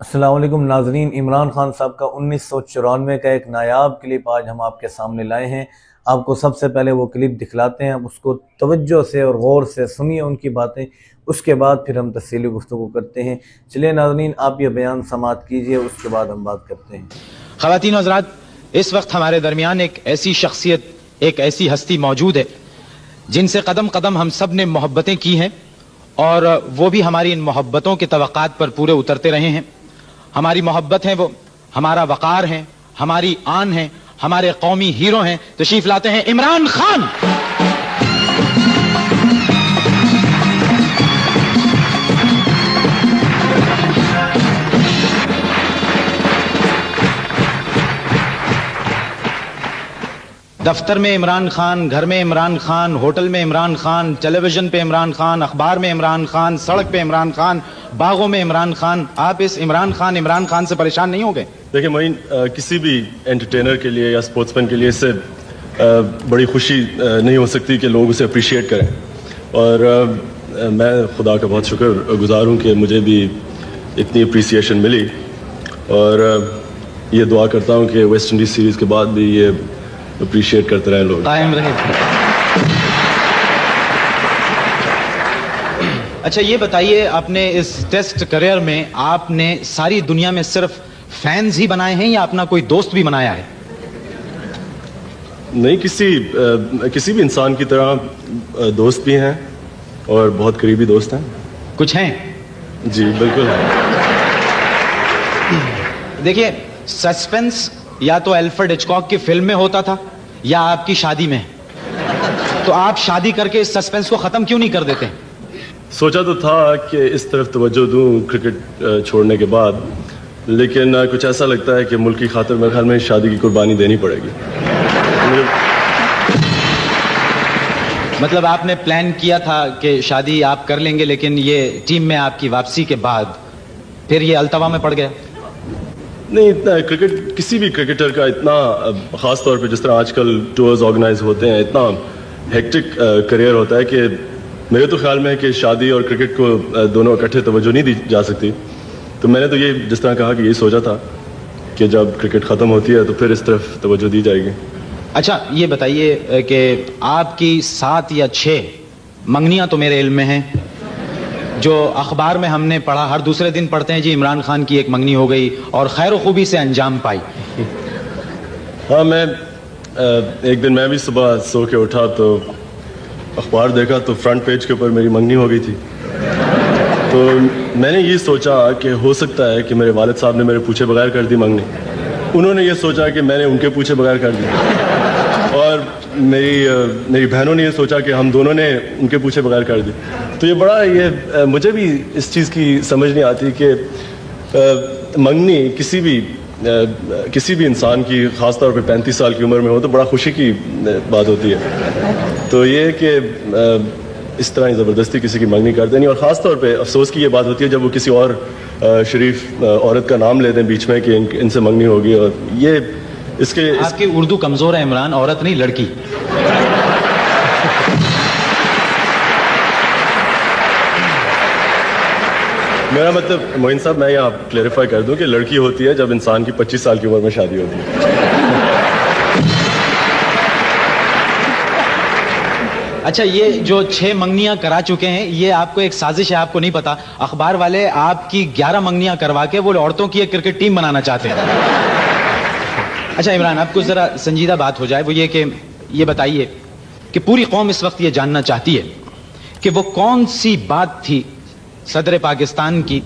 السلام علیکم ناظرین، عمران خان صاحب کا 1994 کا ایک نایاب کلپ آج ہم آپ کے سامنے لائے ہیں۔ آپ کو سب سے پہلے وہ کلپ دکھلاتے ہیں، اس کو توجہ سے اور غور سے سنیے ان کی باتیں، اس کے بعد پھر ہم تفصیلی گفتگو کرتے ہیں۔ چلیے ناظرین، آپ یہ بیان سماعت کیجئے، اس کے بعد ہم بات کرتے ہیں۔ خواتین و حضرات، اس وقت ہمارے درمیان ایک ایسی شخصیت، ایک ایسی ہستی موجود ہے جن سے قدم قدم ہم سب نے محبتیں کی ہیں، اور وہ بھی ہماری ان محبتوں کے توقعات پر پورے اترتے رہے ہیں۔ ہماری محبت ہیں، وہ ہمارا وقار ہیں، ہماری آن ہیں، ہمارے قومی ہیرو ہیں۔ تشریف لاتے ہیں عمران خان۔ دفتر میں عمران خان، گھر میں عمران خان، ہوٹل میں عمران خان، ٹیلی ویژن پہ عمران خان، اخبار میں عمران خان، سڑک پہ عمران خان، باغوں میں عمران خان۔ آپ اس عمران خان سے پریشان نہیں ہو گئے؟ دیکھیں معین، کسی بھی انٹرٹینر کے لیے یا اسپورٹس مین کے لیے اس سے بڑی خوشی نہیں ہو سکتی کہ لوگ اسے اپریشیٹ کریں، اور میں خدا کا بہت شکر گزار ہوں کہ مجھے بھی اتنی اپریسیشن ملی، اور یہ دعا کرتا ہوں کہ ویسٹ انڈیز سیریز کے بعد بھی یہ اپریشیٹ کرتے رہیں لوگ۔ قائم رہے۔ اچھا یہ بتائیے، اپنے اس ٹیسٹ کریئر میں آپ نے ساری دنیا میں صرف فینز ہی بنائے ہیں یا اپنا کوئی دوست بھی بنایا ہے؟ نہیں، کسی بھی انسان کی طرح دوست بھی ہیں اور بہت قریبی دوست ہیں۔ کچھ ہیں؟ جی بالکل ہے۔ دیکھیے، سسپینس یا تو الفریڈ ہچکاک کی فلم میں ہوتا تھا یا آپ کی شادی میں، تو آپ شادی کر کے اس سسپینس کو ختم کیوں نہیں کر دیتے؟ سوچا تو تھا کہ اس طرف توجہ دوں کرکٹ چھوڑنے کے بعد، لیکن کچھ ایسا لگتا ہے کہ ملک کی خاطر میرے خیال میں شادی کی قربانی دینی پڑے گی۔ مطلب آپ نے پلان کیا تھا کہ شادی آپ کر لیں گے، لیکن یہ ٹیم میں آپ کی واپسی کے بعد پھر یہ التوا میں پڑ گیا؟ نہیں، اتنا کرکٹ، کسی بھی کرکٹر کا اتنا، خاص طور پہ جس طرح آج کل ٹورز آرگنائز ہوتے ہیں، اتنا ہیکٹک کریئر ہوتا ہے کہ میرے تو خیال میں ہے کہ شادی اور کرکٹ کو دونوں اکٹھے توجہ نہیں دی جا سکتی۔ تو میں نے تو یہ جس طرح کہا کہ یہی سوچا تھا کہ جب کرکٹ ختم ہوتی ہے تو پھر اس طرف توجہ دی جائے گی۔ اچھا یہ بتائیے کہ آپ کی 7 یا 6 منگنیاں تو میرے علم میں ہیں، جو اخبار میں ہم نے پڑھا، ہر دوسرے دن پڑھتے ہیں جی عمران خان کی ایک منگنی ہو گئی اور خیر و خوبی سے انجام پائی۔ ہاں، میں ایک دن میں بھی صبح سو کے اٹھا تو اخبار دیکھا تو فرنٹ پیج کے اوپر میری منگنی ہو گئی تھی۔ تو میں نے یہ سوچا کہ ہو سکتا ہے کہ میرے والد صاحب نے میرے پوچھے بغیر کر دی منگنی، انہوں نے یہ سوچا کہ میں نے ان کے پوچھے بغیر کر دی، اور میری بہنوں نے یہ سوچا کہ ہم دونوں نے ان کے پوچھے بغیر کر دی۔ تو یہ بڑا، یہ مجھے بھی اس چیز کی سمجھ نہیں آتی کہ منگنی کسی بھی انسان کی، خاص طور پہ 35 سال کی عمر میں ہو تو بڑا خوشی کی بات ہوتی ہے۔ تو یہ کہ اس طرح زبردستی کسی کی منگنی کر دینی، اور خاص طور پہ افسوس کی یہ بات ہوتی ہے جب وہ کسی اور شریف عورت کا نام لے دیں بیچ میں کہ ان سے منگنی ہوگی، اور یہ اس کے آپ کی اردو کمزور ہے عمران، عورت نہیں لڑکی۔ میرا مطلب معین صاحب، میں یہاں کلیریفائی کر دوں کہ لڑکی ہوتی ہے جب انسان کی 25 سال کی عمر میں شادی ہوتی ہے۔ اچھا یہ جو 6 منگنیاں کرا چکے ہیں، یہ آپ کو ایک سازش ہے، آپ کو نہیں پتا، اخبار والے آپ کی 11 منگنیاں کروا کے وہ عورتوں کی ایک کرکٹ ٹیم بنانا چاہتے ہیں۔ اچھا عمران، آپ کو ذرا سنجیدہ بات ہو جائے، وہ یہ کہ یہ بتائیے کہ پوری قوم اس وقت یہ جاننا چاہتی ہے کہ وہ کون سی بات تھی صدر پاکستان کی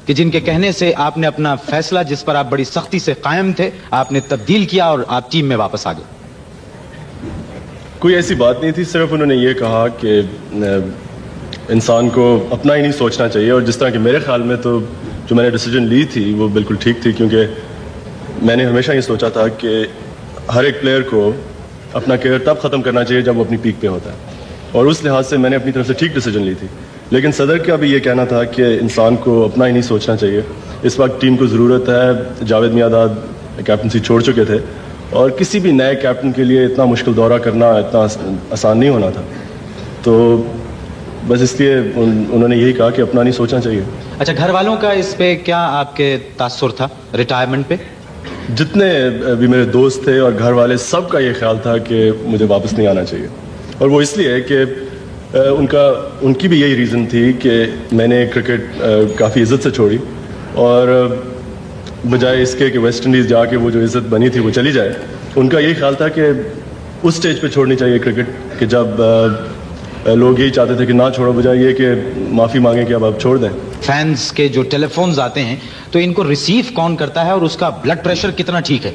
کہ جن کے کہنے سے آپ نے اپنا فیصلہ، جس پر آپ بڑی سختی سے قائم تھے، آپ نے تبدیل کیا اور آپ ٹیم میں واپس آ گئے؟ کوئی ایسی بات نہیں تھی، صرف انہوں نے یہ کہا کہ انسان کو اپنا ہی نہیں سوچنا چاہیے، اور جس طرح کہ میرے خیال میں تو جو میں نے ڈیسیجن لی تھی وہ بالکل ٹھیک تھی، کیونکہ میں نے ہمیشہ یہ سوچا تھا کہ ہر ایک پلیئر کو اپنا کیریئر تب ختم کرنا چاہیے جب وہ اپنی پیک پہ ہوتا ہے، اور اس لحاظ سے میں نے اپنی طرف سے ٹھیک ڈیسیجن لی تھی۔ لیکن صدر کا بھی یہ کہنا تھا کہ انسان کو اپنا ہی نہیں سوچنا چاہیے، اس وقت ٹیم کو ضرورت ہے، جاوید میاں کیپٹنسی چھوڑ چکے تھے، اور کسی بھی نئے کیپٹن کے لیے اتنا مشکل دورہ کرنا اتنا آسان نہیں ہونا تھا۔ تو بس اس لیے انہوں نے یہی کہا کہ اپنا نہیں سوچنا چاہیے. اچھا گھر والوں کا اس پہ کیا آپ کے تاثر تھا ریٹائرمنٹ پہ؟ جتنے بھی میرے دوست تھے اور گھر والے سب کا یہ خیال تھا کہ مجھے واپس نہیں آنا چاہیے, اور وہ اس لیے کہ ان کی بھی یہی ریزن تھی کہ میں نے کرکٹ کافی عزت سے چھوڑی, اور بجائے اس کے کہ ویسٹ انڈیز جا کے وہ جو عزت بنی تھی وہ چلی جائے, ان کا یہی خیال تھا کہ اس سٹیج پہ چھوڑنی چاہیے کرکٹ کہ جب لوگ یہی چاہتے تھے کہ نہ چھوڑو, بجائے یہ کہ معافی مانگیں کہ اب آپ چھوڑ دیں. فینس کے جو ٹیلی فونز آتے ہیں تو ان کو ریسیو کون کرتا ہے اور اس کا بلڈ پریشر کتنا ٹھیک ہے؟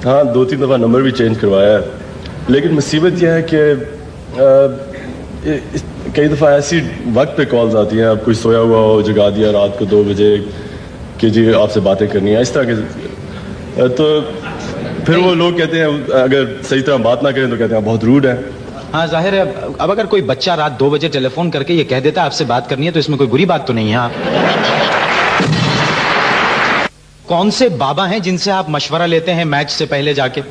ہاں 2-3 دفعہ نمبر بھی چینج کروایا ہے, لیکن مصیبت یہ ہے کہ کئی دفعہ ایسی وقت پہ کالز آتی ہیں, اب کوئی سویا ہوا ہو جگا دیا رات کو 2 بجے کہ جی آپ سے باتیں کرنی ہیں اس طرح کے, تو پھر وہ لوگ کہتے ہیں اگر صحیح طرح بات نہ کریں تو کہتے ہیں بہت روڈ ہے. ہاں ظاہر ہے, اب اگر کوئی بچہ رات 2 بجے ٹیلی فون کر کے یہ کہہ دیتا ہے آپ سے بات کرنی ہے تو اس میں کوئی بری بات تو نہیں ہے. آپ کون سے بابا ہیں جن سے آپ مشورہ لیتے ہیں میچ سے پہلے جا کے؟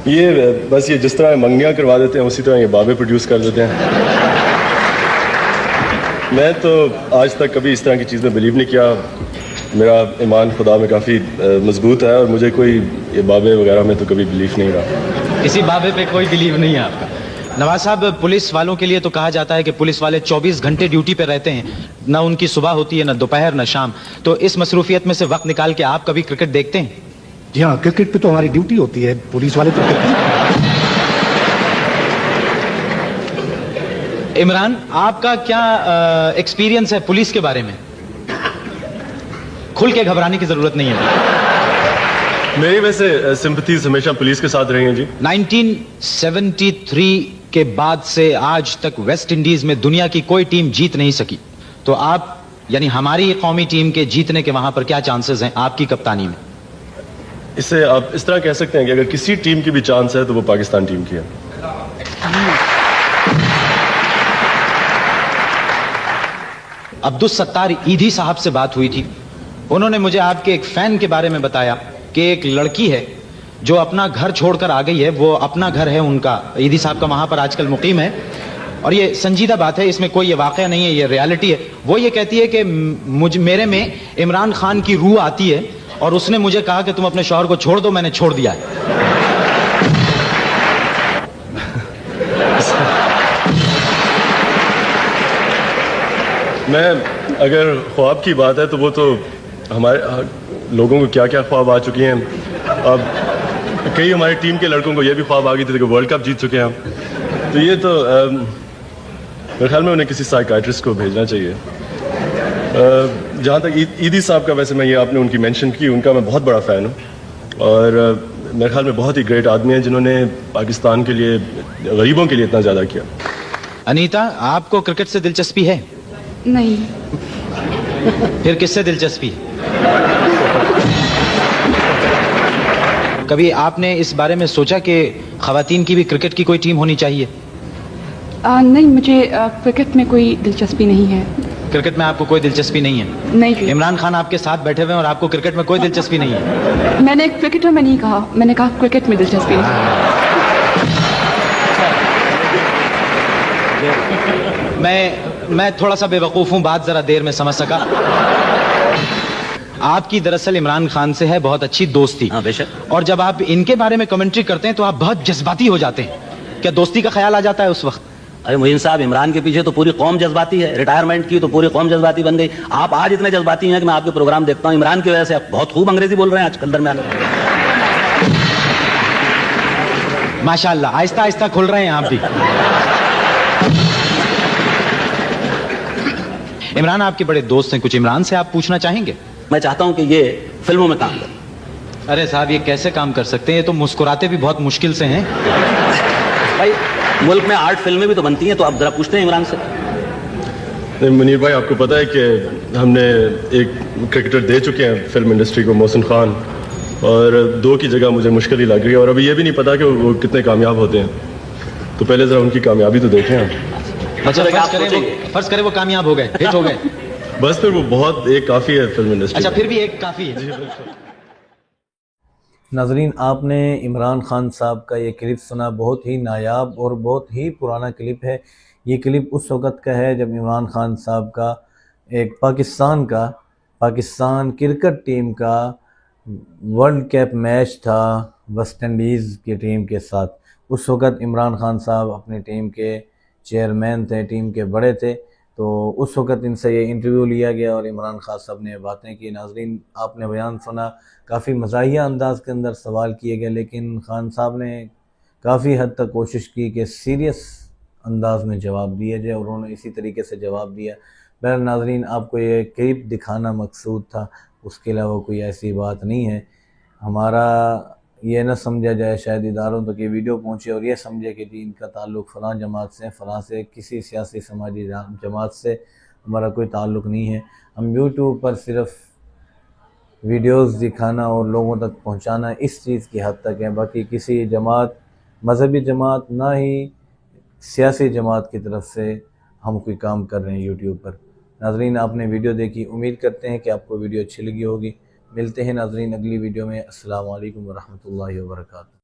یہ بس یہ جس طرح منگنیاں کروا دیتے ہیں اسی طرح یہ بابے پروڈیوس کر دیتے ہیں. میں تو آج تک کبھی اس طرح کی چیز میں بلیو نہیں کیا. میرا ایمان خدا میں کافی مضبوط ہے اور مجھے کوئی یہ بابے وغیرہ میں تو کبھی بلیو نہیں رہا. کسی بابے پہ کوئی بلیو نہیں ہے آپ کا؟ نواز صاحب پولیس والوں کے لیے تو کہا جاتا ہے کہ پولیس والے 24 گھنٹے ڈیوٹی پہ رہتے ہیں, نہ ان کی صبح ہوتی ہے نہ دوپہر نہ شام, تو اس مصروفیت میں سے وقت نکال کے آپ کبھی کرکٹ دیکھتے ہیں؟ جی ہاں, کرکٹ پہ تو ہماری ڈیوٹی ہوتی ہے, پولیس والے تو عمران آپ کا کیا ایکسپیرینس ہے پولیس کے بارے میں؟ کھل کے گھبرانے کی ضرورت نہیں ہے. میری ویسے سمپتھیز ہمیشہ پولیس کے ساتھ رہی ہیں جی. 1973 کے بعد سے آج تک ویسٹ انڈیز میں دنیا کی کوئی ٹیم جیت نہیں سکی, تو آپ یعنی ہماری قومی ٹیم کے جیتنے کے وہاں پر کیا چانسز ہیں آپ کی کپتانی میں؟ اسے آپ اس طرح کہہ سکتے ہیں کہ اگر کسی ٹیم کی بھی چانس ہے تو وہ پاکستان ٹیم کی ہے. عبدالستار ایدھی صاحب سے بات ہوئی تھی, انہوں نے مجھے آپ کے ایک فین کے بارے میں بتایا کہ ایک لڑکی ہے جو اپنا گھر چھوڑ کر آ گئی ہے, وہ اپنا گھر ہے ان کا, ایدھی صاحب کا وہاں پر آج کل مقیم ہے, اور یہ سنجیدہ بات ہے, اس میں کوئی یہ واقعہ نہیں ہے, یہ ریالٹی ہے. وہ یہ کہتی ہے کہ میرے میں عمران خان کی روح آتی ہے اور اس نے مجھے کہا کہ تم اپنے شوہر کو چھوڑ دو, میں نے چھوڑ دیا ہے. میں اگر خواب کی بات ہے تو وہ تو ہمارے لوگوں کو کیا کیا خواب آ چکی ہیں. اب کئی ہماری ٹیم کے لڑکوں کو یہ بھی خواب آ گئی تھی کہ ورلڈ کپ جیت چکے ہیں ہم, تو یہ تو میرے خیال میں انہیں کسی سائیکائٹرسٹ کو بھیجنا چاہیے. جہاں تک ایدھی صاحب کا, ویسے میں یہ آپ نے ان کی مینشن کی, ان کا میں بہت بڑا فین ہوں, اور میرے خیال میں بہت ہی گریٹ آدمی ہیں جنہوں نے پاکستان کے لیے, غریبوں کے لیے اتنا زیادہ کیا. انیتا آپ کو کرکٹ سے دلچسپی ہے؟ نہیں. پھر کس سے دلچسپی؟ کبھی آپ نے اس بارے میں سوچا کہ خواتین کی بھی کرکٹ کی کوئی ٹیم ہونی چاہیے؟ نہیں, مجھے کرکٹ میں کوئی دلچسپی نہیں ہے. کرکٹ میں آپ کو کوئی دلچسپی نہیں ہے؟ نہیں جی. عمران خان آپ کے ساتھ بیٹھے ہوئے ہیں اور آپ کو کرکٹ میں کوئی دلچسپی نہیں ہے؟ میں نے کرکٹر میں نہیں کہا, میں نے کہا کرکٹ میں دلچسپی نہیں. میں تھوڑا سا بے وقوف ہوں, بات ذرا دیر میں سمجھ سکا. آپ کی دراصل عمران خان سے ہے بہت اچھی دوستی. ہاں بے شک. اور جب آپ ان کے بارے میں کمنٹری کرتے ہیں تو آپ بہت جذباتی ہو جاتے ہیں, کیا دوستی کا خیال آ جاتا ہے اس وقت؟ ارے معین صاحب, عمران کے پیچھے تو پوری قوم جذباتی ہے, ریٹائرمنٹ کی تو پوری قوم جذباتی بن گئی. آپ آج اتنے جذباتی ہیں کہ میں آپ کے پروگرام دیکھتا ہوں, عمران کی وجہ سے آپ بہت خوب انگریزی بول رہے ہیں آج کل درمیان. ماشاءاللہ, آہستہ آہستہ کھل رہے ہیں آپ بھی. عمران آپ کے بڑے دوست ہیں, کچھ عمران سے آپ پوچھنا چاہیں گے؟ میں چاہتا ہوں کہ یہ فلموں میں کام کریں. ارے صاحب, یہ کیسے کام کر سکتے ہیں, یہ تو مسکراتے بھی بہت مشکل سے ہیں. بھائی ملک میں آرٹ فلمیں بھی تو بنتی ہیں, تو آپ ذرا پوچھتے ہیں عمران سے. منیر بھائی, آپ کو پتہ ہے کہ ہم نے ایک کرکٹر دے چکے ہیں فلم انڈسٹری کو, محسن خان, اور 2 کی جگہ مجھے مشکل ہی لگ رہی ہے, اور ابھی یہ بھی نہیں پتا کہ وہ کتنے کامیاب ہوتے ہیں, تو پہلے ذرا ان کی کامیابی تو دیکھیں ہم. اچھا فرض کرے وہ کامیاب ہو گئے, ہٹ ہو گئے, بس پھر وہ بہت ایک کافی ہے فلم انڈسٹری. اچھا پھر بھی ایک کافی ہے. ناظرین آپ نے عمران خان صاحب کا یہ کلپ سنا، بہت ہی نایاب اور بہت ہی پرانا کلپ ہے۔ یہ کلپ اس وقت کا ہے جب عمران خان صاحب کا ایک پاکستان کرکٹ ٹیم کا ورلڈ کپ میچ تھا ویسٹ انڈیز کی ٹیم کے ساتھ۔ اس وقت عمران خان صاحب اپنی ٹیم کے چیئرمین تھے، ٹیم کے بڑے تھے، تو اس وقت ان سے یہ انٹرویو لیا گیا اور عمران خان صاحب نے باتیں کی۔ ناظرین آپ نے بیان سنا، کافی مزاحیہ انداز کے اندر سوال کیے گئے، لیکن خان صاحب نے کافی حد تک کوشش کی کہ سیریس انداز میں جواب دیا جائے، اور انہوں نے اسی طریقے سے جواب دیا۔ بہرحال ناظرین آپ کو یہ کلپ دکھانا مقصود تھا، اس کے علاوہ کوئی ایسی بات نہیں ہے۔ ہمارا یہ نہ سمجھا جائے شاید اداروں تک یہ ویڈیو پہنچے اور یہ سمجھے کہ ان کا تعلق فلاں جماعت سے، فلاں سے، کسی سیاسی سماجی جماعت سے ہمارا کوئی تعلق نہیں ہے۔ ہم یوٹیوب پر صرف ویڈیوز دکھانا اور لوگوں تک پہنچانا اس چیز کی حد تک ہے، باقی کسی جماعت، مذہبی جماعت، نہ ہی سیاسی جماعت کی طرف سے ہم کوئی کام کر رہے ہیں یوٹیوب پر۔ ناظرین آپ نے ویڈیو دیکھی، امید کرتے ہیں کہ آپ کو ویڈیو اچھی لگی ہوگی۔ ملتے ہیں ناظرین اگلی ویڈیو میں۔ السلام علیکم ورحمۃ اللہ وبرکاتہ۔